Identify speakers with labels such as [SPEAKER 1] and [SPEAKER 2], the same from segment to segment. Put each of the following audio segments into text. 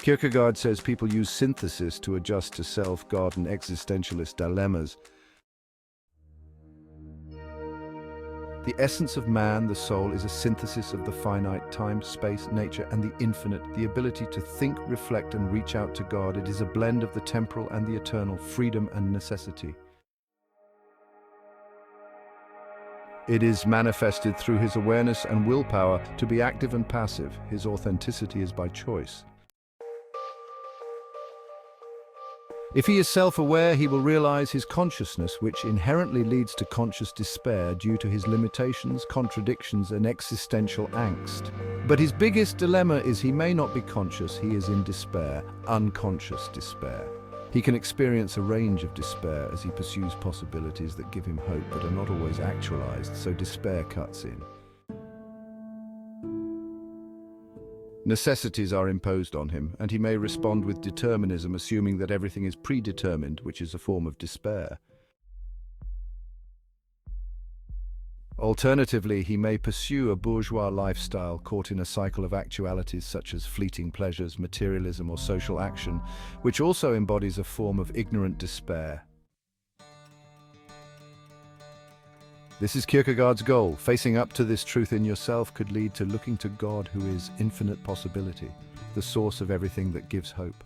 [SPEAKER 1] Kierkegaard says people use synthesis to adjust to self, God, and existentialist dilemmas. The essence of man, the soul, is a synthesis of the finite, time, space, nature, and the infinite, the ability to think, reflect, and reach out to God. It is a blend of the temporal and the eternal, freedom and necessity. It is manifested through his awareness and willpower to be active and passive. His authenticity is by choice. If he is self-aware, he will realize his consciousness, which inherently leads to conscious despair due to his limitations, contradictions, and existential angst. But his biggest dilemma is he may not be conscious, he is in despair, unconscious despair. He can experience a range of despair as he pursues possibilities that give him hope but are not always actualized, so despair cuts in. Necessities are imposed on him, and he may respond with determinism, assuming that everything is predetermined, which is a form of despair. Alternatively, he may pursue a bourgeois lifestyle caught in a cycle of actualities such as fleeting pleasures, materialism, or social action, which also embodies a form of ignorant despair. This is Kierkegaard's goal. Facing up to this truth in yourself could lead to looking to God, who is infinite possibility, the source of everything that gives hope.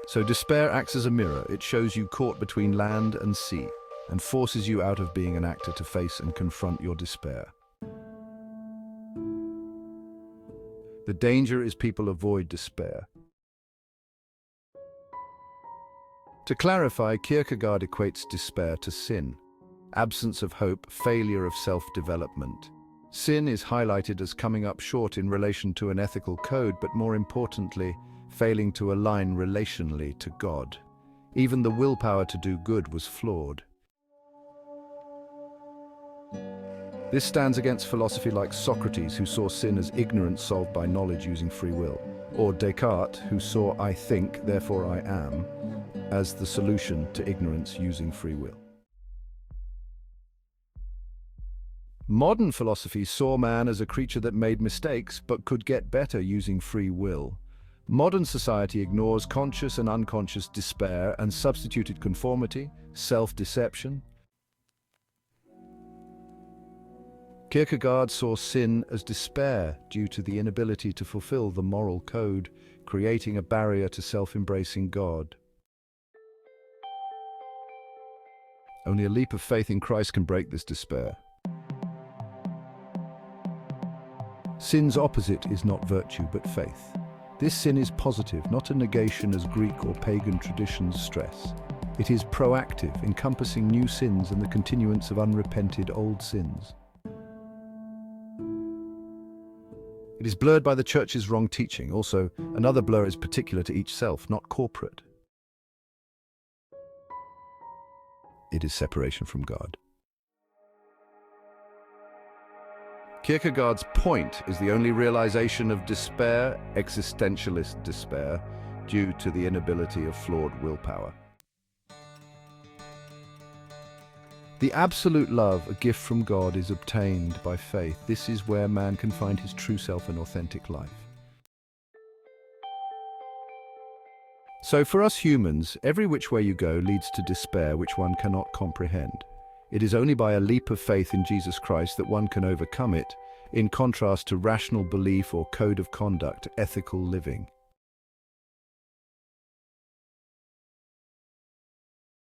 [SPEAKER 1] So despair acts as a mirror. It shows you caught between land and sea, and forces you out of being an actor to face and confront your despair. The danger is people avoid despair. To clarify, Kierkegaard equates despair to sin. Absence of hope, failure of self-development. Sin is highlighted as coming up short in relation to an ethical code, but more importantly, failing to align relationally to God. Even the willpower to do good was flawed. This stands against philosophy like Socrates, who saw sin as ignorance solved by knowledge using free will, or Descartes, who saw "I think, therefore I am" as the solution to ignorance using free will. Modern philosophy saw man as a creature that made mistakes but could get better using free will. Modern society ignores conscious and unconscious despair and substituted conformity, self-deception. Kierkegaard saw sin as despair due to the inability to fulfill the moral code, creating a barrier to self-embracing God. Only a leap of faith in Christ can break this despair. Sin's opposite is not virtue, but faith. This sin is positive, not a negation as Greek or pagan traditions stress. It is proactive, encompassing new sins and the continuance of unrepented old sins. It is blurred by the Church's wrong teaching. Also, another blur is particular to each self, not corporate. It is separation from God. Kierkegaard's point is the only realization of despair, existentialist despair, due to the inability of flawed willpower. The absolute love, a gift from God, is obtained by faith. This is where man can find his true self and authentic life. So for us humans, every which way you go leads to despair which one cannot comprehend. It is only by a leap of faith in Jesus Christ that one can overcome it, in contrast to rational belief or code of conduct, ethical living.